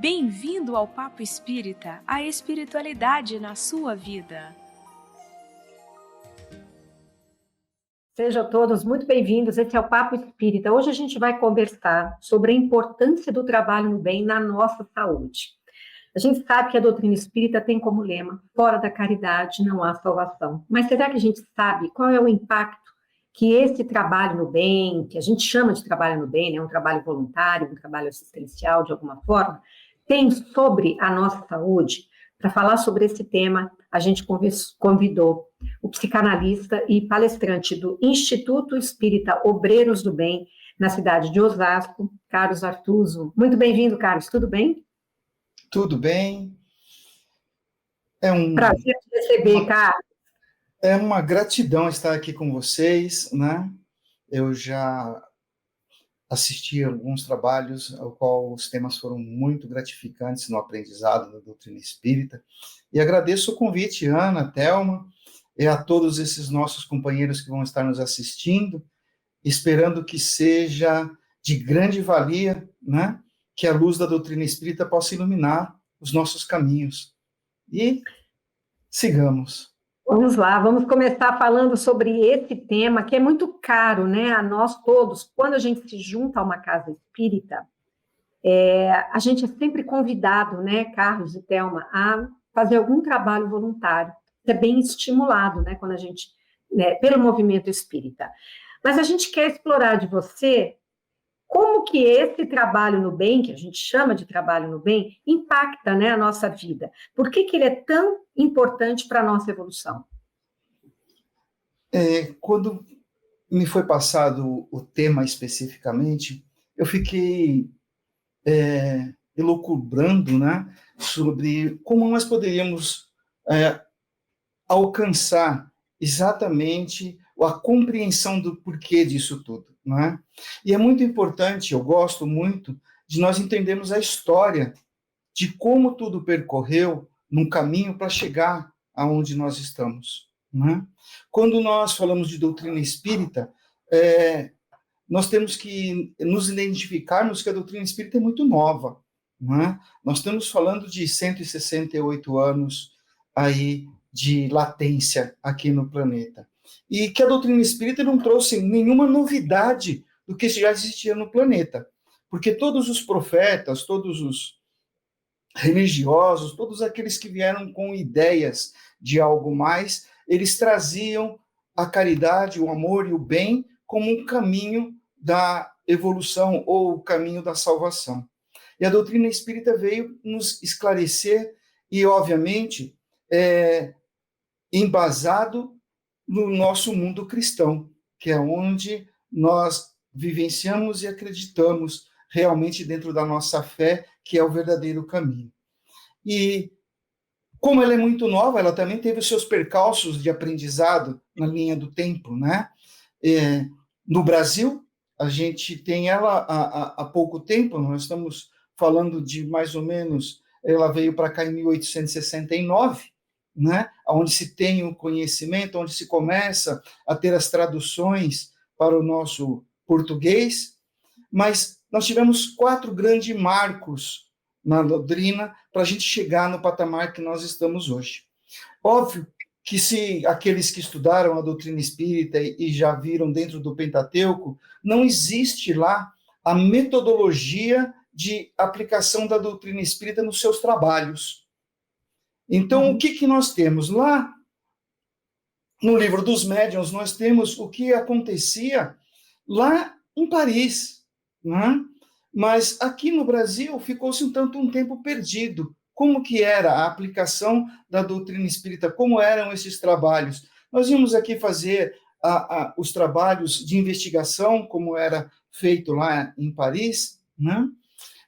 Bem-vindo ao Papo Espírita, a espiritualidade na sua vida. Sejam todos muito bem-vindos, esse é o Papo Espírita. Hoje a gente vai conversar sobre a importância do trabalho no bem na nossa saúde. A gente sabe que a doutrina espírita tem como lema, fora da caridade não há salvação. Mas será que a gente sabe qual é o impacto que esse trabalho no bem, que a gente chama de trabalho no bem, né, um trabalho voluntário, um trabalho assistencial de alguma forma, tem sobre a nossa saúde? Para falar sobre esse tema, a gente convidou o psicanalista e palestrante do Instituto Espírita Obreiros do Bem, na cidade de Osasco, Carlos Artuso. Muito bem-vindo, Carlos, tudo bem? Tudo bem. Prazer te receber, Carlos. É uma gratidão estar aqui com vocês, né? Eu já assisti a alguns trabalhos, ao qual os temas foram muito gratificantes no aprendizado da doutrina espírita, e agradeço o convite, Ana, Thelma, e a todos esses nossos companheiros que vão estar nos assistindo, esperando que seja de grande valia, né? Que a luz da doutrina espírita possa iluminar os nossos caminhos. E sigamos. Vamos lá, vamos começar falando sobre esse tema que é muito caro, né, a nós todos. Quando a gente se junta a uma casa espírita, a gente é sempre convidado, né, Carlos e Thelma, a fazer algum trabalho voluntário. É bem estimulado, né, quando a gente, né, pelo movimento espírita. Mas a gente quer explorar de você como que esse trabalho no bem, que a gente chama de trabalho no bem, impacta, né, a nossa vida. Por que ele é tão importante para a nossa evolução? Quando me foi passado o tema especificamente, eu fiquei elucubrando, né, sobre como nós poderíamos alcançar exatamente a compreensão do porquê disso tudo, né? E é muito importante, eu gosto muito, de nós entendermos a história de como tudo percorreu num caminho para chegar aonde nós estamos, né? Quando nós falamos de doutrina espírita, nós temos que nos identificarmos que a doutrina espírita é muito nova, né? Nós estamos falando de 168 anos aí de latência aqui no planeta. E que a doutrina espírita não trouxe nenhuma novidade do que já existia no planeta. Porque todos os profetas, todos os religiosos, todos aqueles que vieram com ideias de algo mais, eles traziam a caridade, o amor e o bem como um caminho da evolução ou o caminho da salvação. E a doutrina espírita veio nos esclarecer e, obviamente, embasado no nosso mundo cristão, que é onde nós vivenciamos e acreditamos realmente dentro da nossa fé, que é o verdadeiro caminho. E, como ela é muito nova, ela também teve os seus percalços de aprendizado na linha do tempo, né? No Brasil, a gente tem ela há pouco tempo, nós estamos falando de mais ou menos, ela veio para cá em 1869, né? Onde se tem o conhecimento, onde se começa a ter as traduções para o nosso português, mas nós tivemos 4 grandes marcos na doutrina para a gente chegar no patamar que nós estamos hoje. Óbvio que se aqueles que estudaram a doutrina espírita e já viram dentro do Pentateuco, não existe lá a metodologia de aplicação da doutrina espírita nos seus trabalhos. Então, o que nós temos? Lá, no livro dos médiuns, nós temos o que acontecia lá em Paris, né? Mas aqui no Brasil ficou-se um tempo perdido. Como que era a aplicação da doutrina espírita? Como eram esses trabalhos? Nós íamos aqui fazer os trabalhos de investigação, como era feito lá em Paris, né?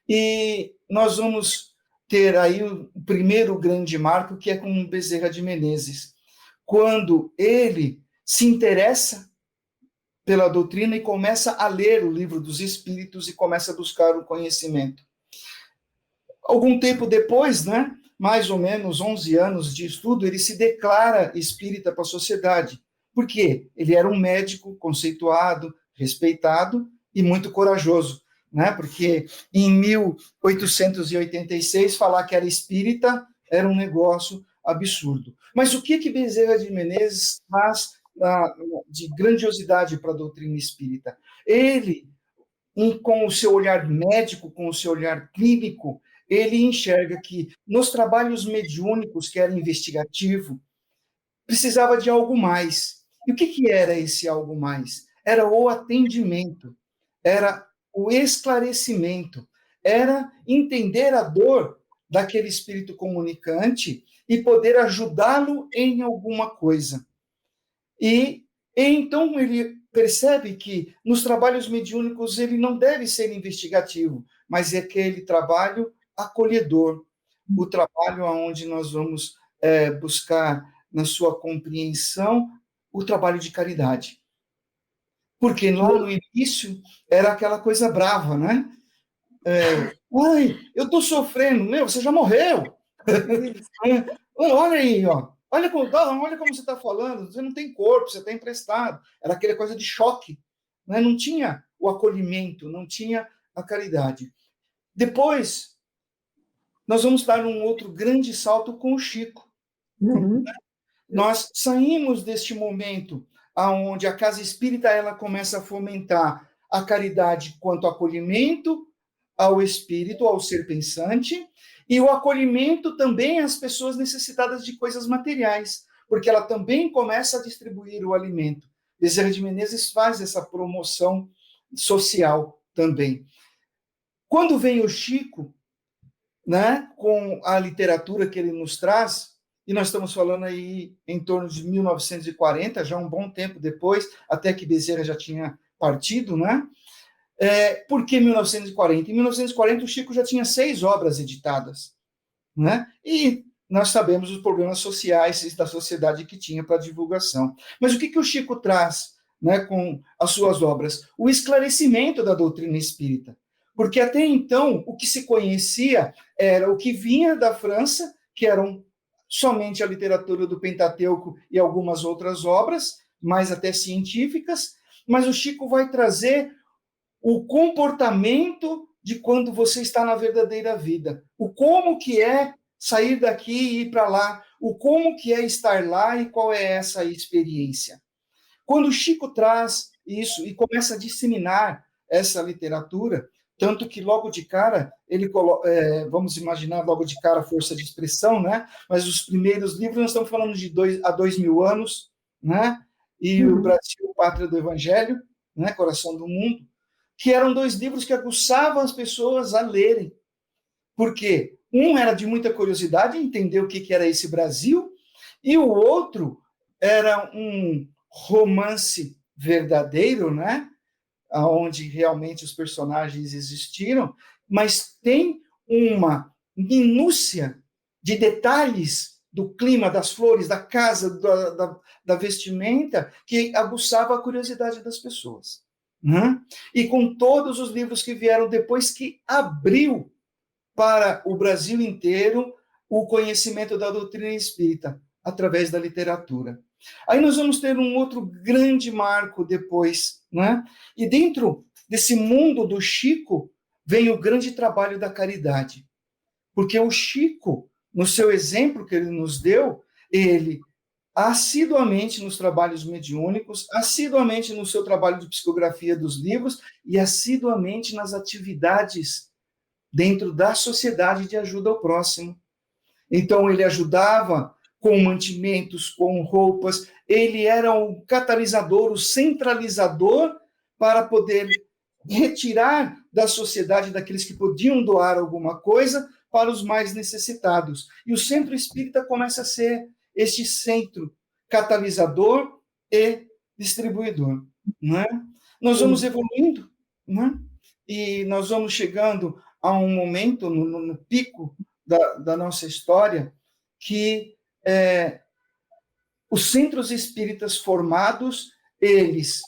E nós vamos ter aí o primeiro grande marco, que é com Bezerra de Menezes, quando ele se interessa pela doutrina e começa a ler o livro dos Espíritos e começa a buscar o conhecimento. Algum tempo depois, né, mais ou menos 11 anos de estudo, ele se declara espírita para a sociedade. Por quê? Ele era um médico conceituado, respeitado e muito corajoso. né? Porque em 1886 falar que era espírita era um negócio absurdo. Mas o que Bezerra de Menezes faz de grandiosidade para a doutrina espírita? Ele, com o seu olhar médico, com o seu olhar clínico, ele enxerga que nos trabalhos mediúnicos, que era investigativo, precisava de algo mais. E o que era esse algo mais? Era o atendimento, era o esclarecimento, era entender a dor daquele espírito comunicante e poder ajudá-lo em alguma coisa. E então ele percebe que nos trabalhos mediúnicos ele não deve ser investigativo, mas é aquele trabalho acolhedor, o trabalho onde nós vamos buscar na sua compreensão o trabalho de caridade. Porque lá no início era aquela coisa brava, né? Ai, eu estou sofrendo, você já morreu. Olha aí, ó. Olha como você está falando, você não tem corpo, você está emprestado. Era aquela coisa de choque. Né? Não tinha o acolhimento, não tinha a caridade. Depois, nós vamos dar um outro grande salto com o Chico. Uhum. Nós saímos deste momento onde a casa espírita ela começa a fomentar a caridade quanto acolhimento ao espírito, ao ser pensante, e o acolhimento também às pessoas necessitadas de coisas materiais, porque ela também começa a distribuir o alimento. Bezerra de Menezes faz essa promoção social também. Quando vem o Chico, né, com a literatura que ele nos traz, e nós estamos falando aí em torno de 1940, já um bom tempo depois, até que Bezerra já tinha partido, né? Por que 1940? Em 1940, o Chico já tinha 6 obras editadas, né? E nós sabemos os problemas sociais da sociedade que tinha para divulgação. Mas o que o Chico traz, né, com as suas obras? O esclarecimento da doutrina espírita. Porque até então, o que se conhecia era o que vinha da França, que eram somente a literatura do Pentateuco e algumas outras obras, mais até científicas, mas o Chico vai trazer o comportamento de quando você está na verdadeira vida. O como que é sair daqui e ir para lá. O como que é estar lá e qual é essa experiência. Quando o Chico traz isso e começa a disseminar essa literatura, tanto que logo de cara, ele vamos imaginar logo de cara a força de expressão, né? Mas os primeiros livros, nós estamos falando de 2.000 anos, né? E o Brasil, Pátria do Evangelho, né? Coração do Mundo, que eram 2 livros que aguçavam as pessoas a lerem. Porque um era de muita curiosidade, entender o que era esse Brasil, e o outro era um romance verdadeiro, né? Onde realmente os personagens existiram, mas tem uma minúcia de detalhes do clima, das flores, da casa, da vestimenta, que aguçava a curiosidade das pessoas. Né? E com todos os livros que vieram depois, que abriu para o Brasil inteiro o conhecimento da doutrina espírita, através da literatura. Aí nós vamos ter um outro grande marco depois, né? E dentro desse mundo do Chico, vem o grande trabalho da caridade. Porque o Chico, no seu exemplo que ele nos deu, ele assiduamente nos trabalhos mediúnicos, assiduamente no seu trabalho de psicografia dos livros e assiduamente nas atividades dentro da sociedade de ajuda ao próximo. Então, ele ajudava com mantimentos, com roupas, ele era o catalisador, o centralizador para poder retirar da sociedade daqueles que podiam doar alguma coisa para os mais necessitados. E o centro espírita começa a ser este centro catalisador e distribuidor. Né? Nós vamos evoluindo, né? E nós vamos chegando a um momento, no pico da nossa história, que os centros espíritas formados, eles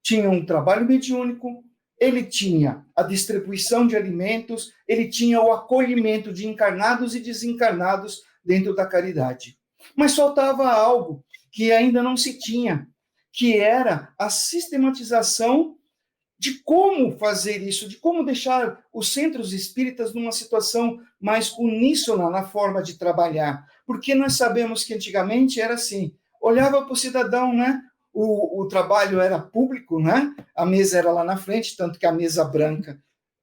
tinham um trabalho mediúnico, ele tinha a distribuição de alimentos, ele tinha o acolhimento de encarnados e desencarnados dentro da caridade. Mas faltava algo que ainda não se tinha, que era a sistematização de como fazer isso, de como deixar os centros espíritas numa situação mais uníssona na forma de trabalhar. Porque nós sabemos que antigamente era assim, olhava para o cidadão, né? O trabalho era público, né? A mesa era lá na frente, tanto que a mesa branca,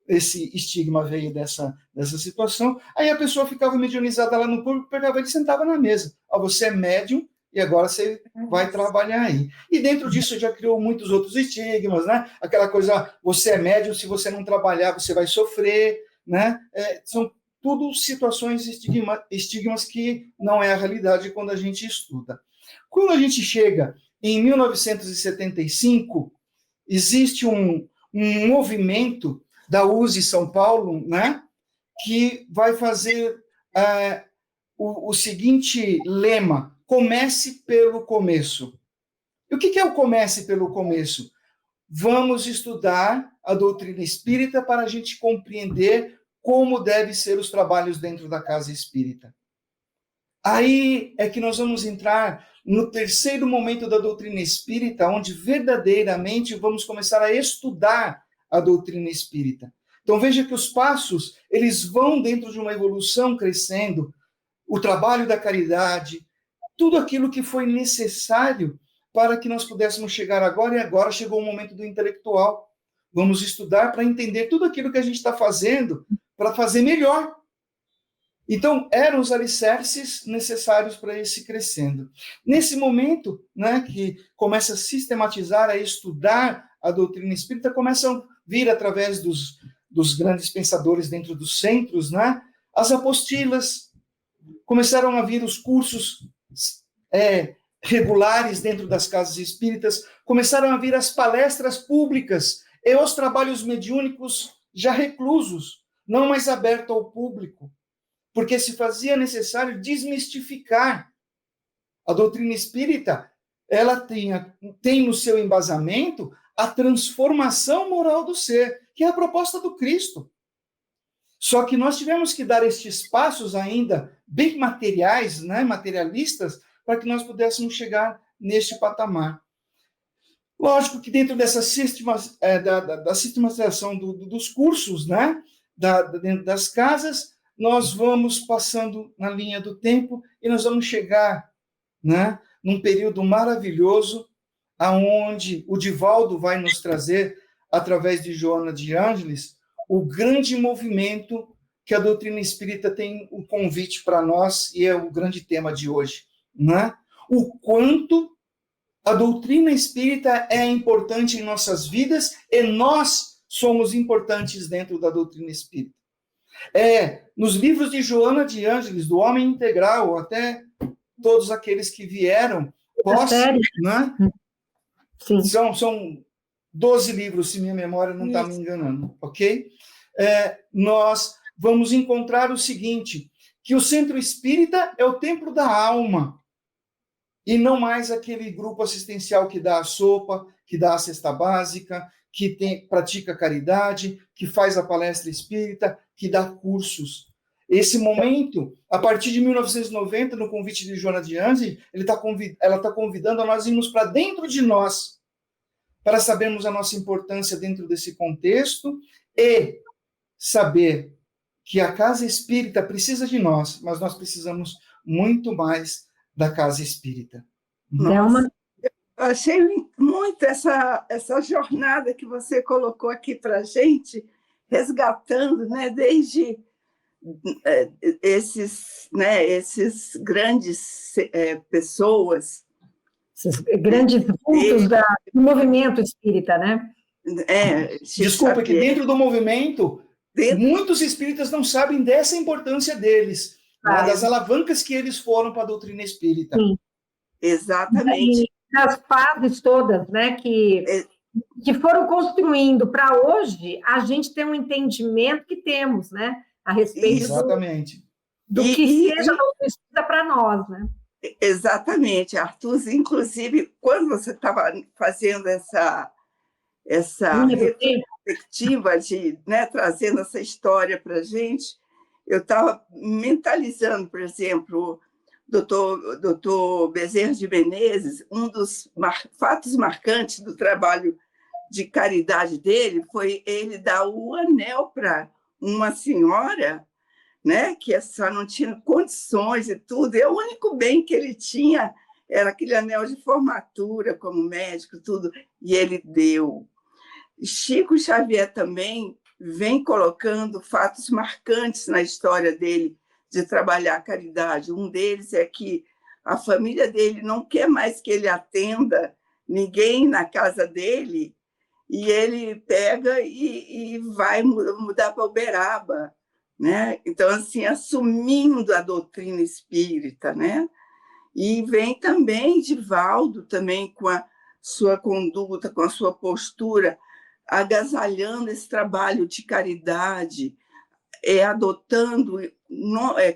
esse estigma veio dessa situação. Aí a pessoa ficava mediunizada lá no público, pegava ele e sentava na mesa. Você é médium e agora você vai trabalhar aí. E dentro disso já criou muitos outros estigmas, né? Aquela coisa, você é médium, se você não trabalhar, você vai sofrer, né? São tudo situações, estigmas que não é a realidade quando a gente estuda. Quando a gente chega em 1975, existe um movimento da USE São Paulo, né, que vai fazer o seguinte lema: comece pelo começo. E o que é o comece pelo começo? Vamos estudar a doutrina espírita para a gente compreender como devem ser os trabalhos dentro da casa espírita. Aí é que nós vamos entrar no terceiro momento da doutrina espírita, onde verdadeiramente vamos começar a estudar a doutrina espírita. Então veja que os passos, eles vão dentro de uma evolução crescendo, o trabalho da caridade, tudo aquilo que foi necessário para que nós pudéssemos chegar agora, e agora chegou o momento do intelectual. Vamos estudar para entender tudo aquilo que a gente está fazendo, para fazer melhor. Então, eram os alicerces necessários para esse crescendo. Nesse momento, né, que começa a sistematizar, a estudar a doutrina espírita, começam a vir, através dos grandes pensadores dentro dos centros, né, as apostilas, começaram a vir os cursos regulares dentro das casas espíritas, começaram a vir as palestras públicas e os trabalhos mediúnicos já reclusos, não mais abertos ao público, porque se fazia necessário desmistificar. A doutrina espírita, ela tem no seu embasamento a transformação moral do ser, que é a proposta do Cristo. Só que nós tivemos que dar estes passos ainda bem materiais, né, materialistas, para que nós pudéssemos chegar neste patamar. Lógico que dentro dessa da sistematização dos cursos, né, dentro das casas, nós vamos passando na linha do tempo e nós vamos chegar, né, num período maravilhoso, aonde o Divaldo vai nos trazer, através de Joana de Ângeles, o grande movimento que a doutrina espírita tem um convite para nós, e é o grande tema de hoje, né? O quanto a doutrina espírita é importante em nossas vidas e nós somos importantes dentro da doutrina espírita. Nos livros de Joana de Ângeles, do Homem Integral, até todos aqueles que vieram pós, né? Sim. São 12 livros, se minha memória não está me enganando, ok? Nós vamos encontrar o seguinte, que o centro espírita é o templo da alma, e não mais aquele grupo assistencial que dá a sopa, que dá a cesta básica, que pratica caridade, que faz a palestra espírita, que dá cursos. Esse momento, a partir de 1990, no convite de Joana de Ângeles, ela está convidando a nós irmos para dentro de nós, para sabermos a nossa importância dentro desse contexto e saber que a casa espírita precisa de nós, mas nós precisamos muito mais da casa espírita. Nossa, eu achei muito essa jornada que você colocou aqui para a gente, resgatando, né, desde esses grandes pessoas. Esses grandes vultos do movimento espírita, né? Desculpa, que dentro do movimento, muitos espíritas não sabem dessa importância deles, das alavancas que eles foram para a doutrina espírita. Sim. Exatamente. E as fases todas, né, que foram construindo para hoje, a gente ter um entendimento que temos, né, a respeito do que seja a doutrina espírita para nós, né? Exatamente, Arthur. Inclusive, quando você estava fazendo essa perspectiva de, né, trazendo essa história para a gente, eu estava mentalizando, por exemplo, doutor Bezerra de Menezes, um dos fatos marcantes do trabalho de caridade dele foi ele dar o anel para uma senhora, né, que só não tinha condições e tudo, e o único bem que ele tinha era aquele anel de formatura como médico, tudo, e ele deu. Chico Xavier também vem colocando fatos marcantes na história dele de trabalhar a caridade. Um deles é que a família dele não quer mais que ele atenda ninguém na casa dele, e ele pega e vai mudar para Uberaba, né? Então, assim, assumindo a doutrina espírita, né? E vem também Divaldo, também com a sua conduta, com a sua postura, agasalhando esse trabalho de caridade, adotando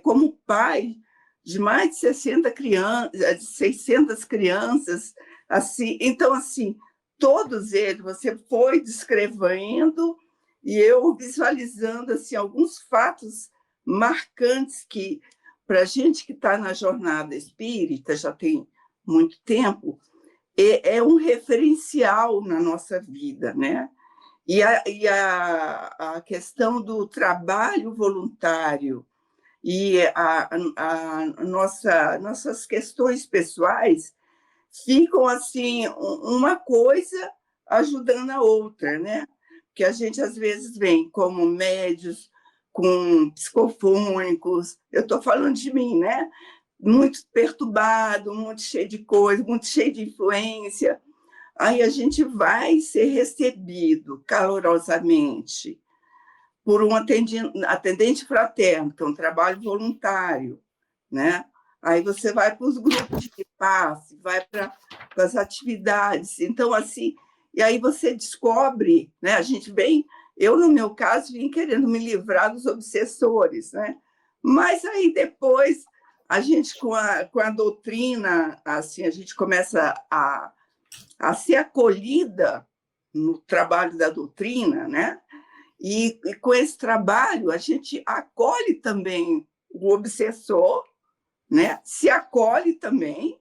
como pai de mais de 60 crianças, de 600 crianças, assim. Então, assim, todos eles, você foi descrevendo e eu visualizando assim, alguns fatos marcantes que, para a gente que está na jornada espírita, já tem muito tempo, é um referencial na nossa vida, né? E a questão do trabalho voluntário e nossas questões pessoais ficam assim, uma coisa ajudando a outra, né? Porque a gente, às vezes, vem como médios, com psicofônicos, eu estou falando de mim, né? Muito perturbado, muito cheio de coisa, muito cheio de influência. Aí a gente vai ser recebido calorosamente por um atendente fraterno, que é um trabalho voluntário, né? Aí você vai para os grupos de passe, vai para as atividades. Então, assim, e aí você descobre, né? A gente vem, eu, no meu caso, vim querendo me livrar dos obsessores, né? Mas aí depois, a gente, com a doutrina, assim, a gente começa a ser acolhida no trabalho da doutrina, né? E com esse trabalho, a gente acolhe também o obsessor, né? Se acolhe também,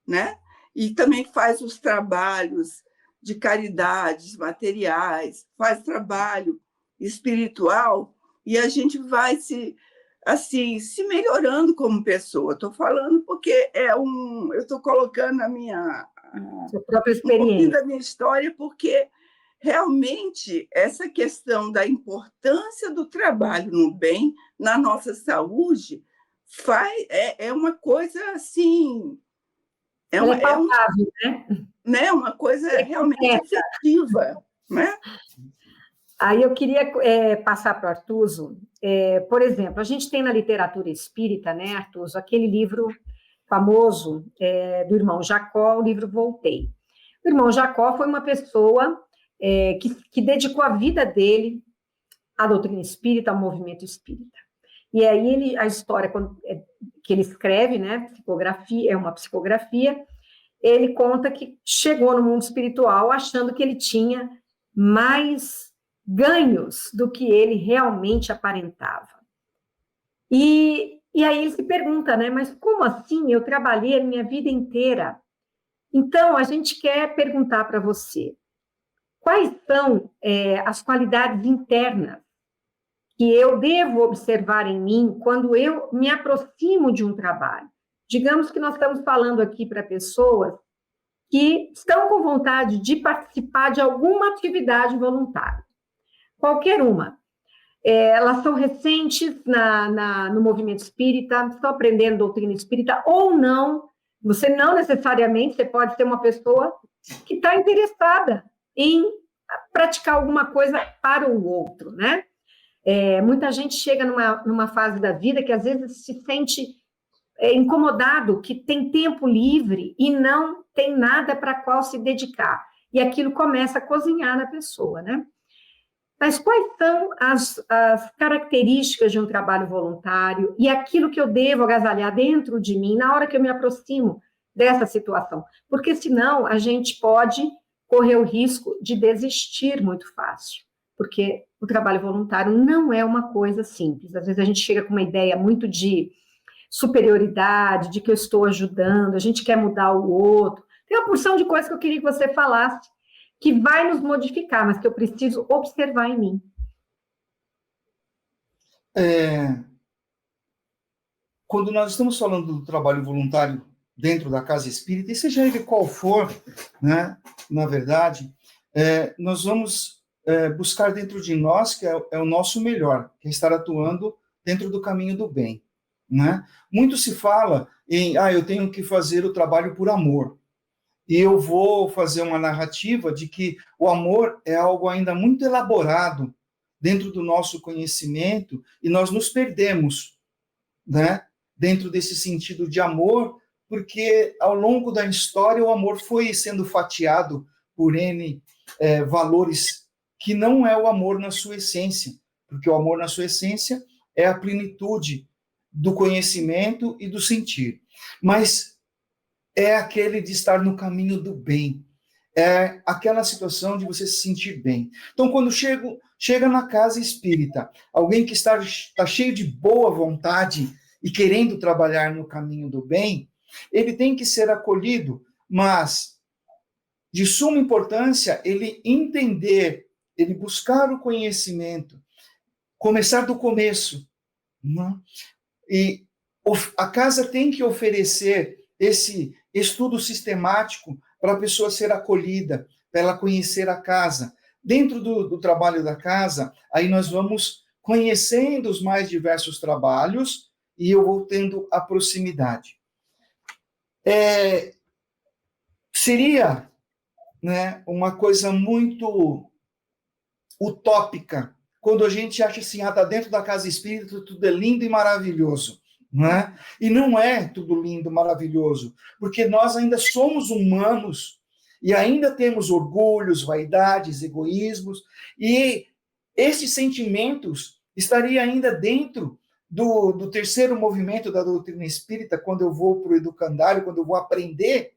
né? E também faz os trabalhos de caridades materiais, faz trabalho espiritual, e a gente vai se melhorando como pessoa. Estou falando porque eu estou colocando a minha Sua própria um pouquinho experiência. da minha história, porque realmente essa questão da importância do trabalho no bem, na nossa saúde, é uma coisa assim, Ela é palpável, né, uma coisa realmente efetiva, né? Aí eu queria passar para o Artuso, por exemplo, a gente tem na literatura espírita, né, Artuso, aquele livro famoso do irmão Jacó, o livro Voltei. O irmão Jacó foi uma pessoa que dedicou a vida dele à doutrina espírita, ao movimento espírita. E aí a história que ele escreve, né, psicografia, é uma psicografia, ele conta que chegou no mundo espiritual achando que ele tinha mais ganhos do que ele realmente aparentava. E aí ele se pergunta, né, mas como assim? Eu trabalhei a minha vida inteira. Então, a gente quer perguntar para você, quais são as qualidades internas que eu devo observar em mim quando eu me aproximo de um trabalho? Digamos que nós estamos falando aqui para pessoas que estão com vontade de participar de alguma atividade voluntária, qualquer uma. Elas são recentes no movimento espírita, estão aprendendo doutrina espírita ou não. Você não necessariamente, você pode ser uma pessoa que está interessada em praticar alguma coisa para o outro, né? Muita gente chega numa fase da vida que às vezes se sente incomodado, que tem tempo livre e não tem nada para qual se dedicar. E aquilo começa a cozinhar na pessoa, né? Mas quais são as características de um trabalho voluntário e aquilo que eu devo agasalhar dentro de mim na hora que eu me aproximo dessa situação? Porque senão a gente pode correr o risco de desistir muito fácil, porque o trabalho voluntário não é uma coisa simples. Às vezes a gente chega com uma ideia muito de superioridade, de que eu estou ajudando, a gente quer mudar o outro. Tem uma porção de coisas que eu queria que você falasse, que vai nos modificar, mas que eu preciso observar em mim. Quando nós estamos falando do trabalho voluntário dentro da casa espírita, e seja ele qual for, né, na verdade, nós vamos buscar dentro de nós, que é o nosso melhor, que é estar atuando dentro do caminho do bem. Né? Muito se fala em, eu tenho que fazer o trabalho por amor. E eu vou fazer uma narrativa de que o amor é algo ainda muito elaborado dentro do nosso conhecimento e nós nos perdemos, né? Dentro desse sentido de amor, porque ao longo da história o amor foi sendo fatiado por N valores que não é o amor na sua essência, porque o amor na sua essência é a plenitude do conhecimento e do sentir. Mas é aquele de estar no caminho do bem, é aquela situação de você se sentir bem. Então, quando chega na casa espírita, alguém que está cheio de boa vontade e querendo trabalhar no caminho do bem, ele tem que ser acolhido, mas de suma importância ele entender, ele buscar o conhecimento, começar do começo. Né? E a casa tem que oferecer esse estudo sistemático para a pessoa ser acolhida, para ela conhecer a casa. Dentro do trabalho da casa, aí nós vamos conhecendo os mais diversos trabalhos e eu vou tendo a proximidade. Seria, né, uma coisa muito utópica quando a gente acha assim, está dentro da casa espírita, tudo é lindo e maravilhoso. Né? E não é tudo lindo, maravilhoso, porque nós ainda somos humanos e ainda temos orgulhos, vaidades, egoísmos, e esses sentimentos estariam ainda dentro do terceiro movimento da doutrina espírita, quando eu vou para o educandário, quando eu vou aprender,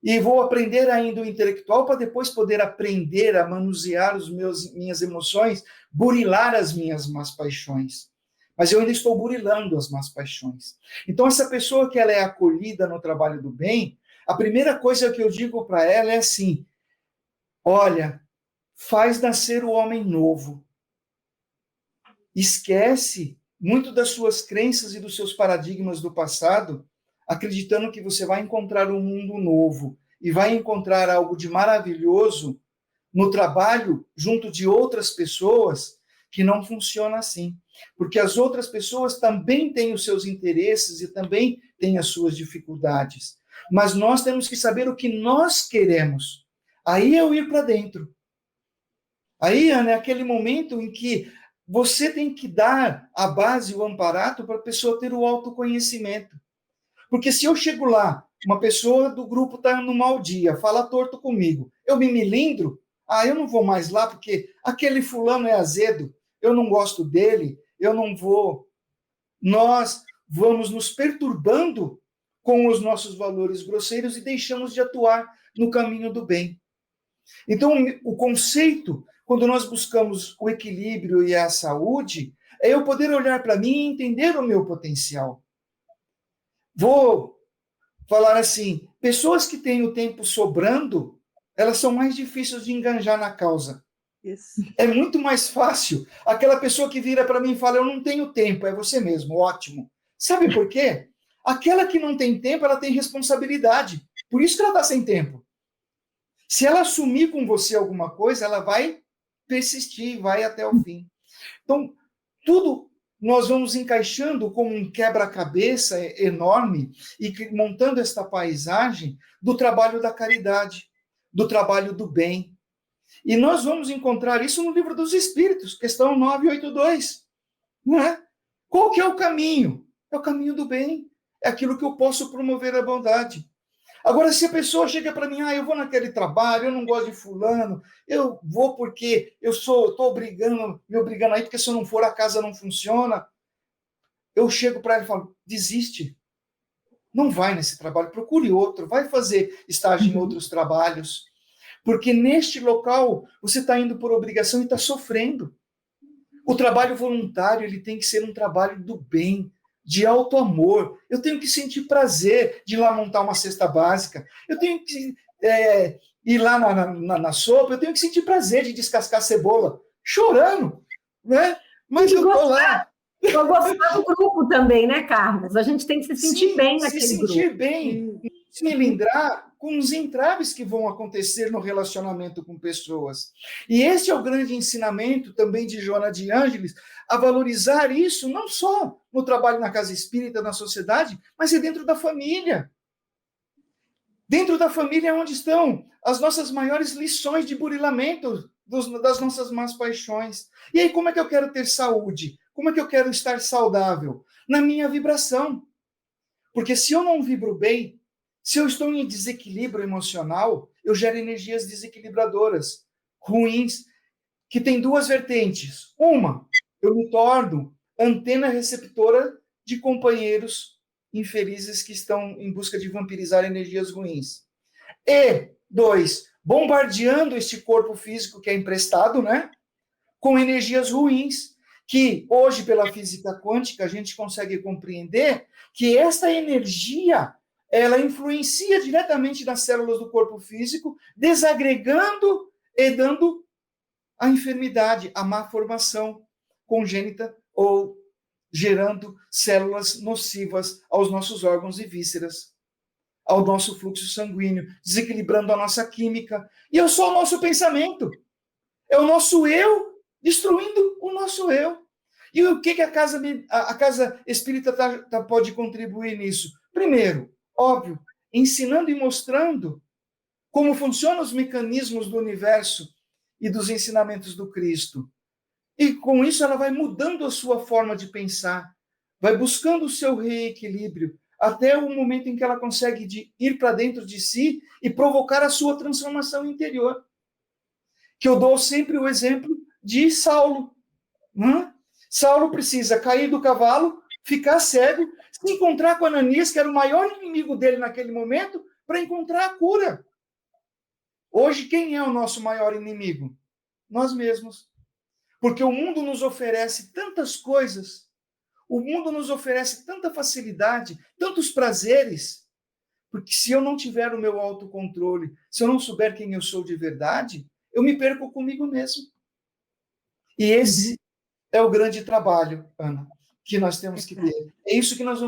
e vou aprender ainda o intelectual para depois poder aprender a manusear minhas emoções, burilar as minhas más paixões. Mas eu ainda estou burilando as más paixões. Então, essa pessoa que ela é acolhida no trabalho do bem, a primeira coisa que eu digo para ela é assim, olha, faz nascer o homem novo. Esquece muito das suas crenças e dos seus paradigmas do passado, acreditando que você vai encontrar um mundo novo e vai encontrar algo de maravilhoso no trabalho junto de outras pessoas, que não funciona assim. Porque as outras pessoas também têm os seus interesses e também têm as suas dificuldades. Mas nós temos que saber o que nós queremos. Aí é eu ir para dentro. Aí, Ana, é aquele momento em que você tem que dar a base, o amparato, para a pessoa ter o autoconhecimento. Porque se eu chego lá, uma pessoa do grupo está no mau dia, fala torto comigo, eu me melindro, eu não vou mais lá porque aquele fulano é azedo, eu não gosto dele, eu não vou. Nós vamos nos perturbando com os nossos valores grosseiros e deixamos de atuar no caminho do bem. Então, o conceito, quando nós buscamos o equilíbrio e a saúde, é eu poder olhar para mim e entender o meu potencial. Vou falar assim, pessoas que têm o tempo sobrando, elas são mais difíceis de enganjar na causa. Isso. É muito mais fácil. Aquela pessoa que vira para mim e fala, eu não tenho tempo, é você mesmo, ótimo. Sabe por quê? Aquela que não tem tempo, ela tem responsabilidade. Por isso que ela está sem tempo. Se ela assumir com você alguma coisa, ela vai persistir, vai até o fim. Então, tudo nós vamos encaixando como um quebra-cabeça enorme e montando esta paisagem do trabalho da caridade, do trabalho do bem. E nós vamos encontrar isso no Livro dos Espíritos, questão 982. Não é? Qual que é o caminho? É o caminho do bem. É aquilo que eu posso promover a bondade. Agora, se a pessoa chega para mim, eu vou naquele trabalho, eu não gosto de fulano, eu vou porque eu estou me obrigando aí, porque se eu não for, a casa não funciona. Eu chego para ela e falo, desiste. Não vai nesse trabalho, procure outro, vai fazer estágio em outros trabalhos. Porque neste local, você está indo por obrigação e está sofrendo. O trabalho voluntário, ele tem que ser um trabalho do bem, de alto amor. Eu tenho que sentir prazer de ir lá montar uma cesta básica. Eu tenho que ir lá na sopa, eu tenho que sentir prazer de descascar cebola, chorando, né? Mas eu estou lá. Eu gostar do grupo também, né, Carlos? A gente tem que se sentir bem naquele grupo. Se sentir bem, se lembrar com os entraves que vão acontecer no relacionamento com pessoas. E esse é o grande ensinamento também de Joana de Ângeles, a valorizar isso não só no trabalho na casa espírita, na sociedade, mas é dentro da família. Dentro da família é onde estão as nossas maiores lições de burilamento das nossas más paixões. E aí, como é que eu quero ter saúde? Como é que eu quero estar saudável? Na minha vibração. Porque se eu não vibro bem, se eu estou em desequilíbrio emocional, eu gero energias desequilibradoras, ruins, que tem duas vertentes. Uma, eu me torno antena receptora de companheiros infelizes que estão em busca de vampirizar energias ruins. E, dois, bombardeando este corpo físico que é emprestado, né, com energias ruins, que hoje, pela física quântica, a gente consegue compreender que essa energia, ela influencia diretamente nas células do corpo físico, desagregando e dando a enfermidade, a má formação congênita ou gerando células nocivas aos nossos órgãos e vísceras, ao nosso fluxo sanguíneo, desequilibrando a nossa química. E é só o nosso pensamento. É o nosso eu destruindo o nosso eu. E o que a casa espírita pode contribuir nisso? Primeiro, óbvio, ensinando e mostrando como funcionam os mecanismos do universo e dos ensinamentos do Cristo. E com isso ela vai mudando a sua forma de pensar, vai buscando o seu reequilíbrio, até o momento em que ela consegue ir para dentro de si e provocar a sua transformação interior. Que eu dou sempre o exemplo de Saulo. Saulo precisa cair do cavalo, ficar cego, se encontrar com Ananias, que era o maior inimigo dele naquele momento, para encontrar a cura. Hoje, quem é o nosso maior inimigo? Nós mesmos. Porque o mundo nos oferece tantas coisas, o mundo nos oferece tanta facilidade, tantos prazeres, porque se eu não tiver o meu autocontrole, se eu não souber quem eu sou de verdade, eu me perco comigo mesmo. E esse é o grande trabalho, Ana, que nós temos que ter. É isso que nós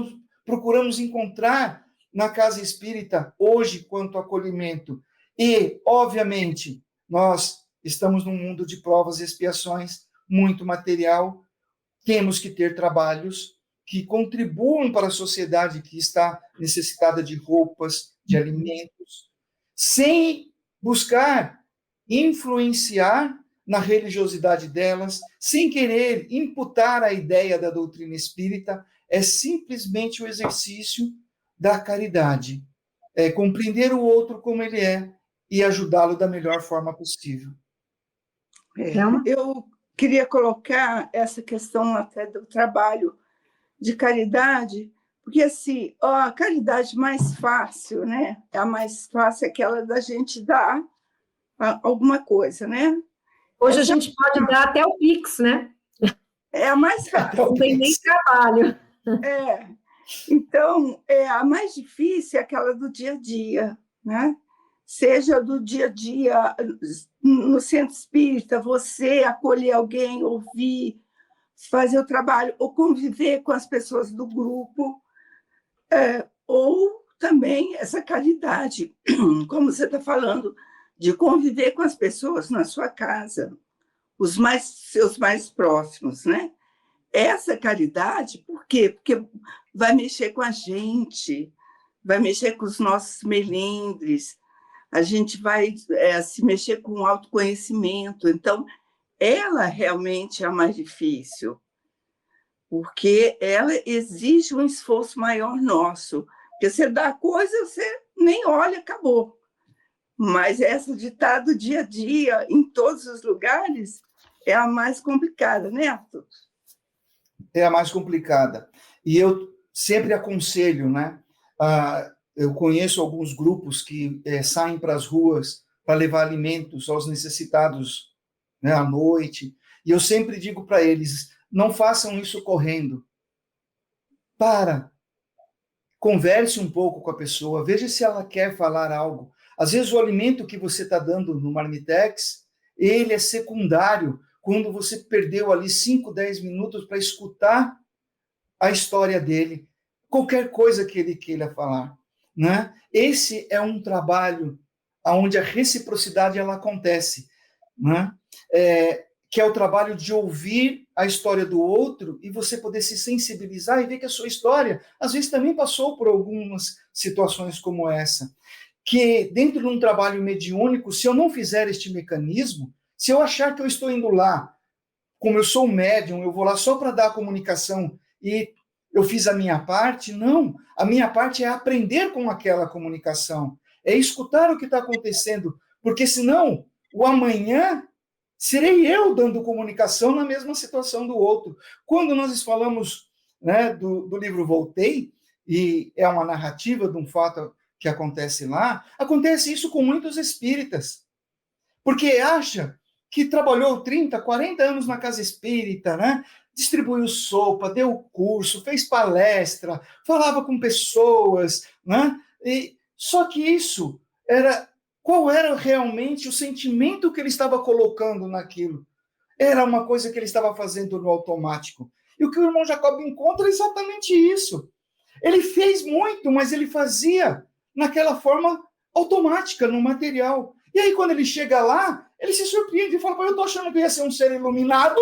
procuramos encontrar na casa espírita hoje quanto acolhimento. E, obviamente, nós estamos num mundo de provas e expiações, muito material, temos que ter trabalhos que contribuam para a sociedade que está necessitada de roupas, de alimentos, sem buscar influenciar na religiosidade delas, sem querer imputar a ideia da doutrina espírita, é simplesmente o exercício da caridade. É compreender o outro como ele é e ajudá-lo da melhor forma possível. Eu queria colocar essa questão até do trabalho de caridade, porque assim, a caridade mais fácil, né? A mais fácil é aquela da gente dar alguma coisa, né? Hoje a gente pode dar até o Pix, né? É a mais fácil. Não tem nem trabalho. Então, a mais difícil é aquela do dia a dia, né? Seja do dia a dia no centro espírita, você acolher alguém, ouvir, fazer o trabalho, ou conviver com as pessoas do grupo, ou também essa caridade, como você está falando, de conviver com as pessoas na sua casa, seus mais próximos, né? Essa caridade, por quê? Porque vai mexer com a gente, vai mexer com os nossos melindres, a gente vai se mexer com o autoconhecimento. Então, ela realmente é a mais difícil, porque ela exige um esforço maior nosso. Porque você dá coisa, você nem olha, acabou. Mas essa de estar do dia a dia, em todos os lugares, é a mais complicada, né, Arthur? É a mais complicada. E eu sempre aconselho, né? Eu conheço alguns grupos que saem para as ruas para levar alimentos aos necessitados, né, à noite. E eu sempre digo para eles, não façam isso correndo. Converse um pouco com a pessoa, veja se ela quer falar algo. Às vezes o alimento que você está dando no Marmitex, ele é secundário, quando você perdeu ali 5, 10 minutos para escutar a história dele, qualquer coisa que ele queira falar, né? Esse é um trabalho onde a reciprocidade ela acontece, né? Que é o trabalho de ouvir a história do outro e você poder se sensibilizar e ver que a sua história, às vezes, também passou por algumas situações como essa. Que dentro de um trabalho mediúnico, se eu não fizer este mecanismo, se eu achar que eu estou indo lá, como eu sou um médium, eu vou lá só para dar a comunicação e eu fiz a minha parte, não. A minha parte é aprender com aquela comunicação, é escutar o que está acontecendo, porque senão o amanhã serei eu dando comunicação na mesma situação do outro. Quando nós falamos, né, do livro Voltei, e é uma narrativa de um fato que acontece lá, acontece isso com muitos espíritas, porque acha que trabalhou 30, 40 anos na casa espírita, né? Distribuiu sopa, deu curso, fez palestra, falava com pessoas, né? Só que isso era... Qual era realmente o sentimento que ele estava colocando naquilo? Era uma coisa que ele estava fazendo no automático. E o que o irmão Jacob encontra é exatamente isso. Ele fez muito, mas ele fazia naquela forma automática, no material. E aí, quando ele chega lá, ele se surpreende e fala, eu estou achando que eu ia ser um ser iluminado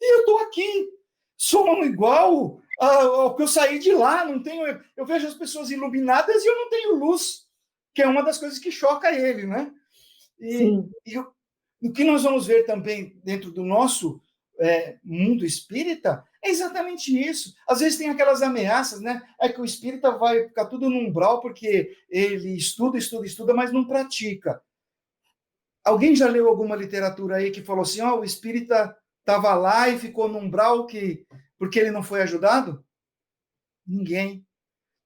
e eu estou aqui. Sou igual ao que eu saí de lá. Não tenho, eu vejo as pessoas iluminadas e eu não tenho luz, que é uma das coisas que choca ele, né? E o que nós vamos ver também dentro do nosso mundo espírita é exatamente isso. Às vezes tem aquelas ameaças, né? É que o espírita vai ficar tudo no umbral porque ele estuda, mas não pratica. Alguém já leu alguma literatura aí que falou assim, o espírita estava lá e ficou no umbral porque ele não foi ajudado? Ninguém.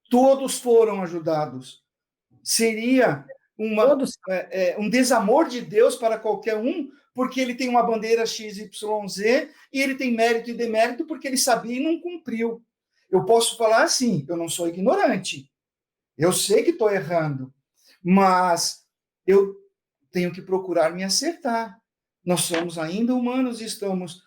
Todos foram ajudados. Seria um desamor de Deus para qualquer um, porque ele tem uma bandeira XYZ e ele tem mérito e demérito porque ele sabia e não cumpriu. Eu posso falar assim, eu não sou ignorante, eu sei que estou errando, mas eu tenho que procurar me acertar. Nós somos ainda humanos e estamos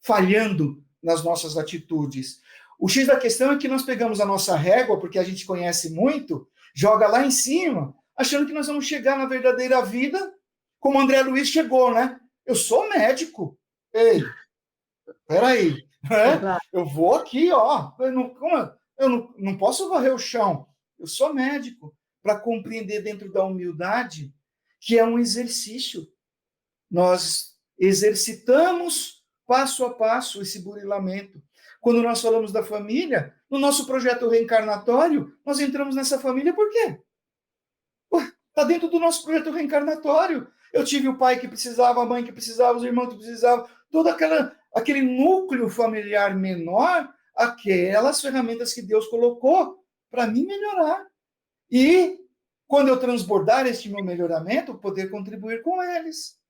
falhando nas nossas atitudes. O X da questão é que nós pegamos a nossa régua, porque a gente conhece muito, joga lá em cima, achando que nós vamos chegar na verdadeira vida, como André Luiz chegou, né? Eu sou médico. Ei, peraí, né? Eu vou aqui, eu não posso varrer o chão. Eu sou médico, para compreender dentro da humildade que é um exercício. Nós exercitamos passo a passo esse burilamento. Quando nós falamos da família, no nosso projeto reencarnatório, nós entramos nessa família por quê? Está dentro do nosso projeto reencarnatório. Eu tive o pai que precisava, a mãe que precisava, os irmãos que precisavam, todo aquele núcleo familiar menor, aquelas ferramentas que Deus colocou para me melhorar. E, quando eu transbordar este meu melhoramento, poder contribuir com eles.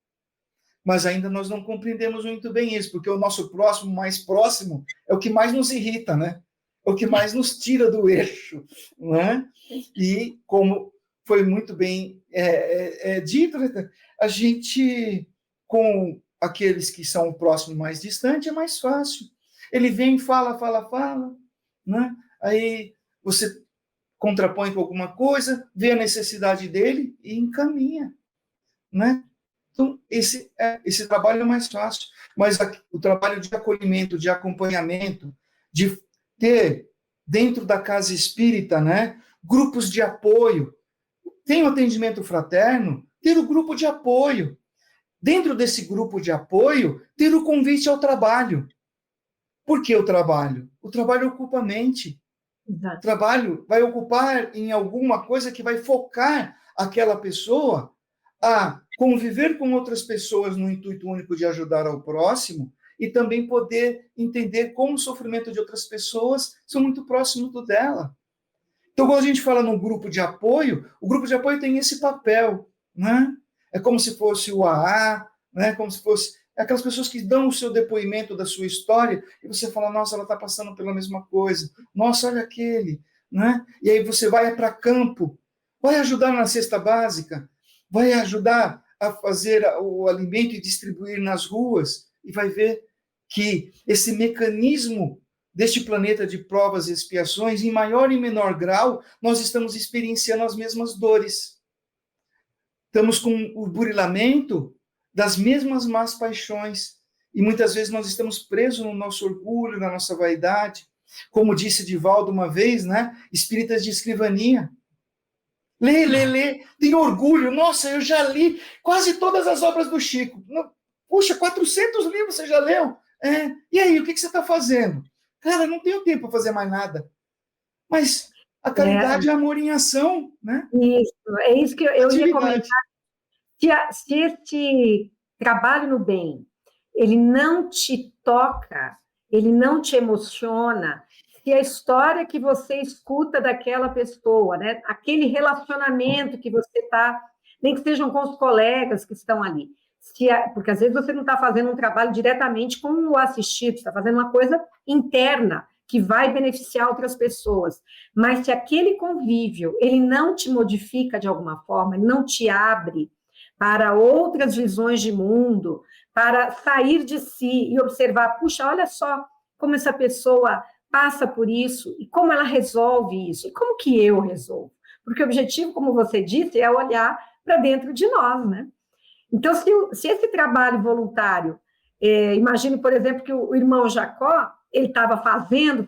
Mas ainda nós não compreendemos muito bem isso, porque o nosso próximo, mais próximo, é o que mais nos irrita, né? É o que mais nos tira do eixo, né? E, como foi muito bem dito, a gente, com aqueles que são o próximo mais distante, é mais fácil. Ele vem, fala, né? Aí você contrapõe com alguma coisa, vê a necessidade dele e encaminha, né? Então, esse trabalho é mais fácil, mas o trabalho de acolhimento, de acompanhamento, de ter dentro da casa espírita, né, grupos de apoio, tem o atendimento fraterno, ter o grupo de apoio. Dentro desse grupo de apoio, ter o convite ao trabalho. Por que o trabalho? O trabalho ocupa a mente. Exato. O trabalho vai ocupar em alguma coisa que vai focar aquela pessoa a conviver com outras pessoas no intuito único de ajudar ao próximo e também poder entender como o sofrimento de outras pessoas são muito próximos do dela. Então, quando a gente fala no grupo de apoio, o grupo de apoio tem esse papel, né? É como se fosse o AA, né? Como se fosse aquelas pessoas que dão o seu depoimento da sua história e você fala, nossa, ela está passando pela mesma coisa, nossa, olha aquele, né? E aí você vai para campo vai ajudar na cesta básica, vai ajudar a fazer o alimento e distribuir nas ruas, e vai ver que esse mecanismo deste planeta de provas e expiações, em maior e menor grau, nós estamos experienciando as mesmas dores. Estamos com o burilamento das mesmas más paixões, e muitas vezes nós estamos presos no nosso orgulho, na nossa vaidade. Como disse Divaldo uma vez, né? Espíritas de escrivania. Lê, tem orgulho. Nossa, eu já li quase todas as obras do Chico. Puxa, 400 livros você já leu? E aí, o que você está fazendo? Cara, não tenho tempo para fazer mais nada. Mas a caridade é amor em ação, né? Isso, é isso que eu ia comentar. Se este trabalho no bem, ele não te toca, ele não te emociona, se a história que você escuta daquela pessoa, né, aquele relacionamento que você está, nem que sejam com os colegas que estão ali, porque às vezes você não está fazendo um trabalho diretamente com o assistido, você está fazendo uma coisa interna, que vai beneficiar outras pessoas, mas se aquele convívio, ele não te modifica de alguma forma, ele não te abre para outras visões de mundo, para sair de si e observar, puxa, olha só como essa pessoa passa por isso, e como ela resolve isso, e como que eu resolvo? Porque o objetivo, como você disse, é olhar para dentro de nós, né? Então, se esse trabalho voluntário, imagino, por exemplo, que o irmão Jacó, ele estava fazendo,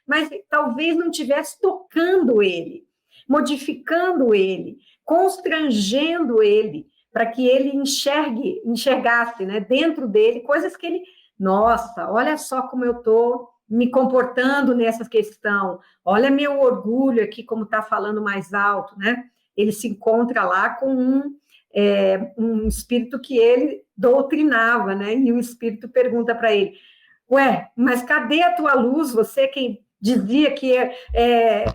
mas talvez não estivesse tocando ele, modificando ele, constrangendo ele, para que ele enxergasse, né, dentro dele coisas que ele, nossa, olha só como eu estou me comportando nessa questão, olha meu orgulho aqui, como está falando mais alto, né? Ele se encontra lá com um espírito que ele doutrinava, né? E o espírito pergunta para ele, mas cadê a tua luz? Você quem dizia que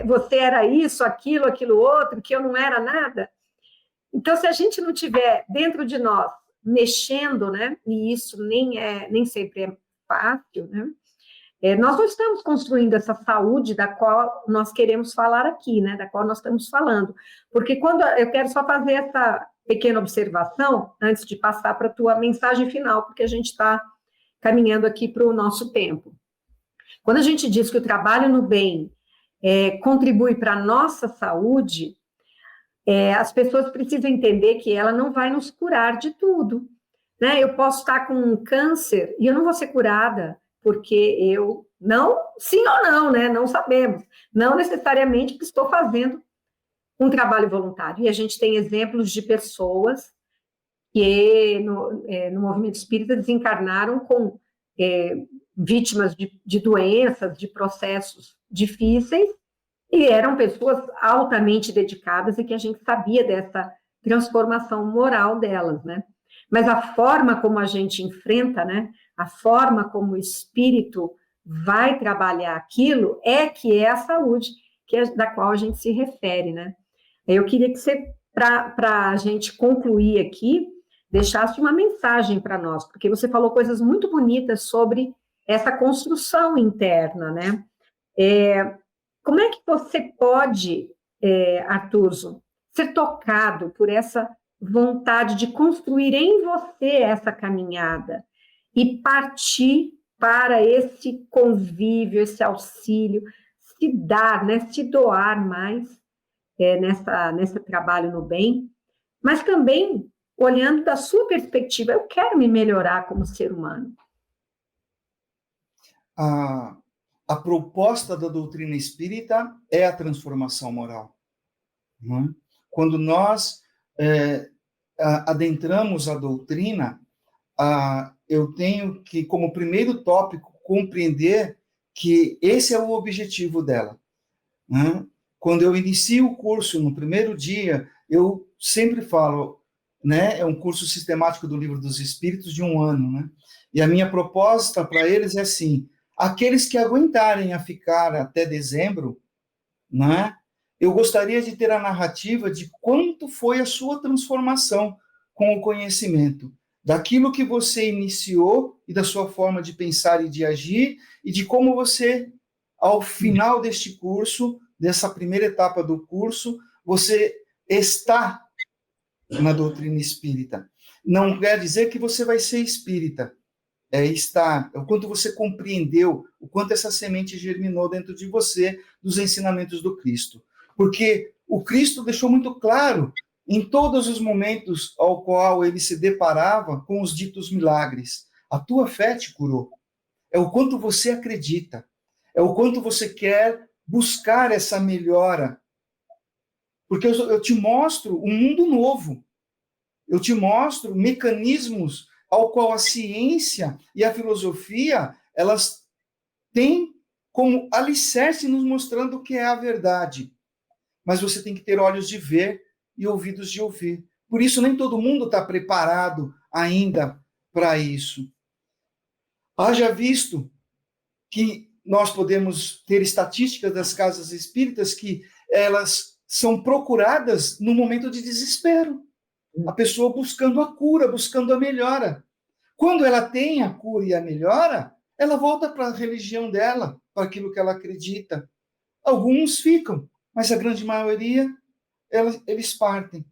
você era isso, aquilo outro, que eu não era nada. Então, se a gente não tiver dentro de nós mexendo, né? E isso nem sempre é fácil, né? Nós não estamos construindo essa saúde da qual nós queremos falar aqui, né? Da qual nós estamos falando. Porque quando eu quero só fazer essa pequena observação antes de passar para a tua mensagem final, porque a gente está caminhando aqui para o nosso tempo. Quando a gente diz que o trabalho no bem contribui para a nossa saúde, as pessoas precisam entender que ela não vai nos curar de tudo, né? Eu posso estar com um câncer e eu não vou ser curada, porque eu não, sim ou não, né? Não sabemos. Não necessariamente que estou fazendo um trabalho voluntário. E a gente tem exemplos de pessoas que no movimento espírita desencarnaram com vítimas de doenças, de processos difíceis, e eram pessoas altamente dedicadas e que a gente sabia dessa transformação moral delas, né? Mas a forma como a gente enfrenta, né? A forma como o espírito vai trabalhar aquilo que é a saúde da qual a gente se refere, né? Eu queria que você, para a gente concluir aqui, deixasse uma mensagem para nós, porque você falou coisas muito bonitas sobre essa construção interna, né? Como é que você pode, Artuso, ser tocado por essa vontade de construir em você essa caminhada e partir para esse convívio, esse auxílio, se dar, né, se doar mais nesse trabalho no bem, mas também olhando da sua perspectiva, eu quero me melhorar como ser humano. A proposta da doutrina espírita é a transformação moral. Não é? Quando nós adentramos a doutrina, eu tenho que, como primeiro tópico, compreender que esse é o objetivo dela. Né? Quando eu inicio o curso no primeiro dia, eu sempre falo, né, é um curso sistemático do Livro dos Espíritos de 1 ano, né? E a minha proposta para eles é assim: aqueles que aguentarem a ficar até dezembro, né, eu gostaria de ter a narrativa de quanto foi a sua transformação com o conhecimento, daquilo que você iniciou e da sua forma de pensar e de agir, e de como você, ao final deste curso, dessa primeira etapa do curso, você está na doutrina espírita. Não quer dizer que você vai ser espírita. É estar, o quanto você compreendeu, o quanto essa semente germinou dentro de você dos ensinamentos do Cristo. Porque o Cristo deixou muito claro, em todos os momentos ao qual ele se deparava com os ditos milagres, a tua fé te curou. É o quanto você acredita, é o quanto você quer buscar essa melhora. Porque eu te mostro um mundo novo, eu te mostro mecanismos ao qual a ciência e a filosofia, elas têm como alicerce nos mostrando o que é a verdade. Mas você tem que ter olhos de ver e ouvidos de ouvir. Por isso, nem todo mundo está preparado ainda para isso. Haja visto que nós podemos ter estatísticas das casas espíritas que elas são procuradas no momento de desespero. A pessoa buscando a cura, buscando a melhora. Quando ela tem a cura e a melhora, ela volta para a religião dela, para aquilo que ela acredita. Alguns ficam, mas a grande maioria, eles partem.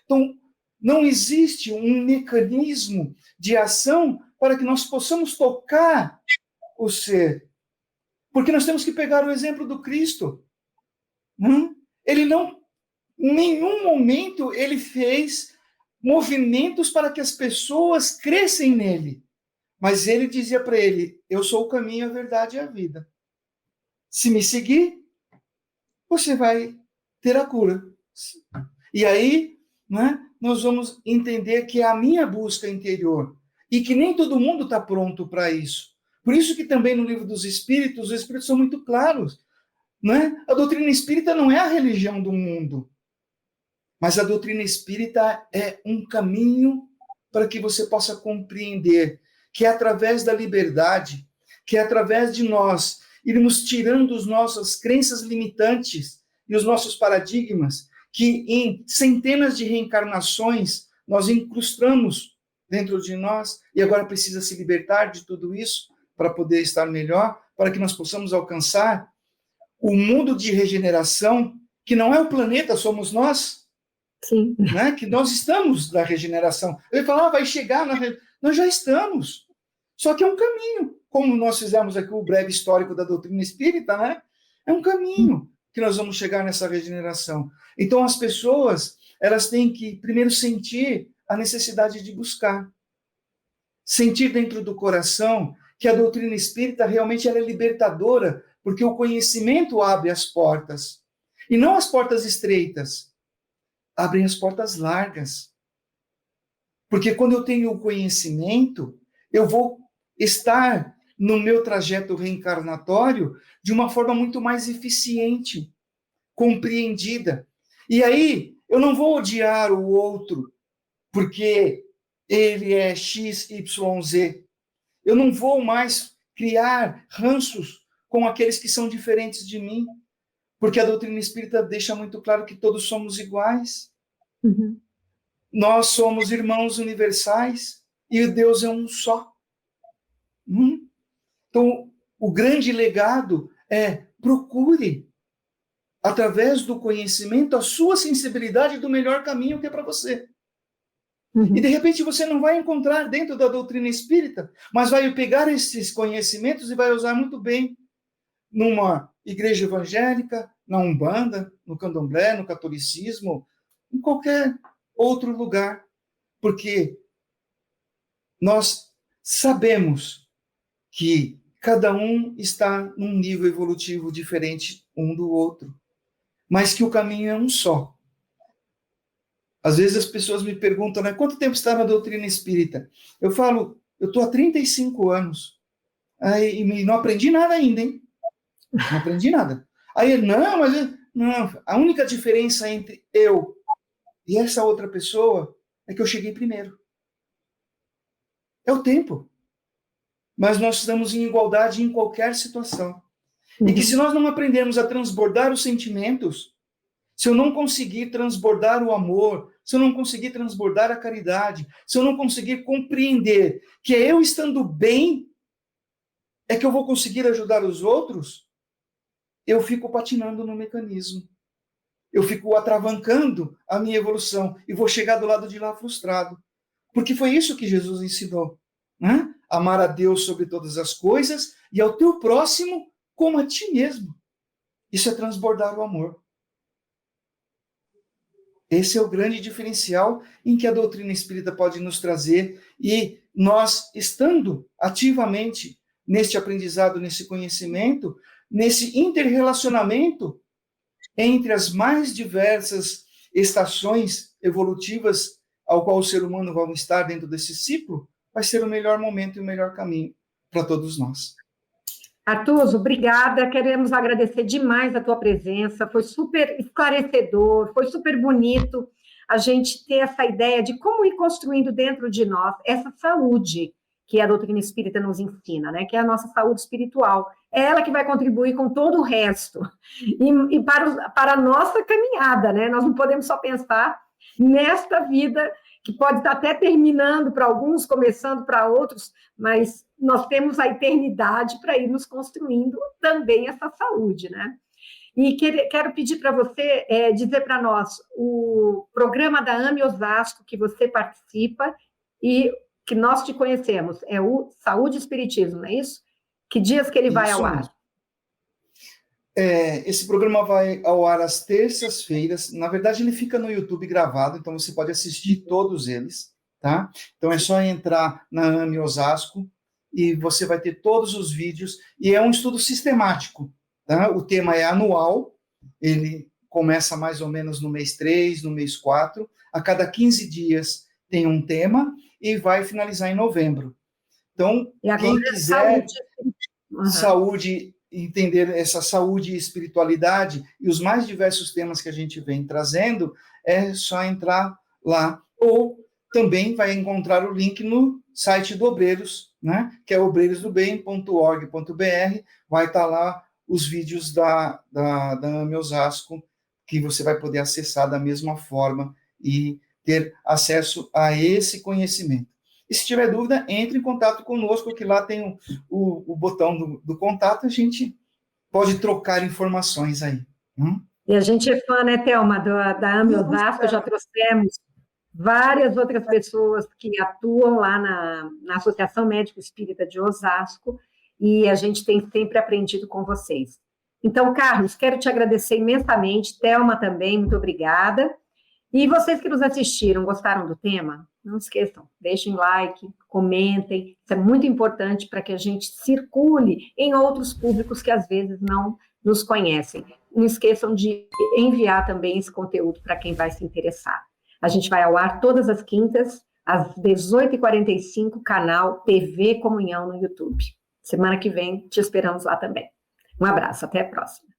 Então, não existe um mecanismo de ação para que nós possamos tocar o ser. Porque nós temos que pegar o exemplo do Cristo. Ele não, em nenhum momento, ele fez movimentos para que as pessoas crescem nele. Mas ele dizia para ele, eu sou o caminho, a verdade e a vida. Se me seguir, você vai ter a cura. E aí, nós vamos entender que é a minha busca interior e que nem todo mundo está pronto para isso. Por isso que também no livro dos Espíritos, os Espíritos são muito claros. A doutrina espírita não é a religião do mundo, mas a doutrina espírita é um caminho para que você possa compreender que é através da liberdade, que é através de nós irmos tirando as nossas crenças limitantes e os nossos paradigmas, que em centenas de reencarnações nós incrustamos dentro de nós e agora precisa se libertar de tudo isso para poder estar melhor, para que nós possamos alcançar o mundo de regeneração, que não é o planeta, somos nós. Sim. Que nós estamos na regeneração. Ele fala, vai chegar, nós já estamos. Só que é um caminho, como nós fizemos aqui o breve histórico da doutrina espírita, é um caminho que nós vamos chegar nessa regeneração. Então, as pessoas, elas têm que primeiro sentir a necessidade de buscar. Sentir dentro do coração que a doutrina espírita realmente ela é libertadora, porque o conhecimento abre as portas. E não as portas estreitas, abrem as portas largas. Porque quando eu tenho o conhecimento, eu vou estar no meu trajeto reencarnatório de uma forma muito mais eficiente, compreendida. E aí, eu não vou odiar o outro, porque ele é X, Y, Z. Eu não vou mais criar ranços com aqueles que são diferentes de mim, porque a doutrina espírita deixa muito claro que todos somos iguais. Uhum. Nós somos irmãos universais e Deus é um só. Então, o grande legado é procure, através do conhecimento, a sua sensibilidade do melhor caminho que é para você. Uhum. E, de repente, você não vai encontrar dentro da doutrina espírita, mas vai pegar esses conhecimentos e vai usar muito bem numa igreja evangélica, na Umbanda, no Candomblé, no catolicismo, em qualquer outro lugar. Porque nós sabemos que cada um está num nível evolutivo diferente um do outro, mas que o caminho é um só. Às vezes as pessoas me perguntam, quanto tempo está na doutrina espírita? Eu falo, eu estou há 35 anos. Aí, e não aprendi nada ainda, hein? Não aprendi nada. Aí, não, a única diferença entre eu e essa outra pessoa é que eu cheguei primeiro. É o tempo. Mas nós estamos em igualdade em qualquer situação. E que se nós não aprendermos a transbordar os sentimentos, se eu não conseguir transbordar o amor, se eu não conseguir transbordar a caridade, se eu não conseguir compreender que é eu estando bem, é que eu vou conseguir ajudar os outros, eu fico patinando no mecanismo. Eu fico atravancando a minha evolução e vou chegar do lado de lá frustrado. Porque foi isso que Jesus ensinou, né? Amar a Deus sobre todas as coisas e ao teu próximo como a ti mesmo. Isso é transbordar o amor. Esse é o grande diferencial em que a doutrina espírita pode nos trazer, e nós, estando ativamente neste aprendizado, nesse conhecimento, nesse interrelacionamento entre as mais diversas estações evolutivas ao qual o ser humano vai estar dentro desse ciclo, vai ser o melhor momento e o melhor caminho para todos nós. Artuso, obrigada, queremos agradecer demais a tua presença, foi super esclarecedor, foi super bonito a gente ter essa ideia de como ir construindo dentro de nós essa saúde que a doutrina espírita nos ensina, né? Que é a nossa saúde espiritual, é ela que vai contribuir com todo o resto, e para a nossa caminhada, né? Nós não podemos só pensar nesta vida, que pode estar até terminando para alguns, começando para outros, mas nós temos a eternidade para irmos construindo também essa saúde, né? E quero pedir para você dizer para nós o programa da AME Osasco que você participa e que nós te conhecemos, é o Saúde e Espiritismo, não é isso? Que dias que ele vai ao ar? Esse programa vai ao ar às terças-feiras. Na verdade, ele fica no YouTube gravado, então você pode assistir todos eles, tá? Então é só entrar na AME Osasco e você vai ter todos os vídeos, e é um estudo sistemático, tá? O tema é anual, ele começa mais ou menos no mês 3, no mês 4, a cada 15 dias tem um tema e vai finalizar em novembro. Então, quem quiser saúde, entender essa saúde e espiritualidade e os mais diversos temas que a gente vem trazendo, é só entrar lá. Ou também vai encontrar o link no site do Obreiros, né? Que é obreirosdobem.org.br, vai estar lá os vídeos da AME Osasco, que você vai poder acessar da mesma forma e ter acesso a esse conhecimento. E se tiver dúvida, entre em contato conosco, que lá tem o botão do contato, a gente pode trocar informações aí. E a gente é fã, né, Thelma, da AME Osasco, já trouxemos várias outras pessoas que atuam lá na Associação Médico Espírita de Osasco, e a gente tem sempre aprendido com vocês. Então, Carlos, quero te agradecer imensamente, Thelma também, muito obrigada. E vocês que nos assistiram, gostaram do tema? Não esqueçam, deixem like, comentem, isso é muito importante para que a gente circule em outros públicos que às vezes não nos conhecem. Não esqueçam de enviar também esse conteúdo para quem vai se interessar. A gente vai ao ar todas as quintas, às 18h45, canal TV Comunhão no YouTube. Semana que vem te esperamos lá também. Um abraço, até a próxima.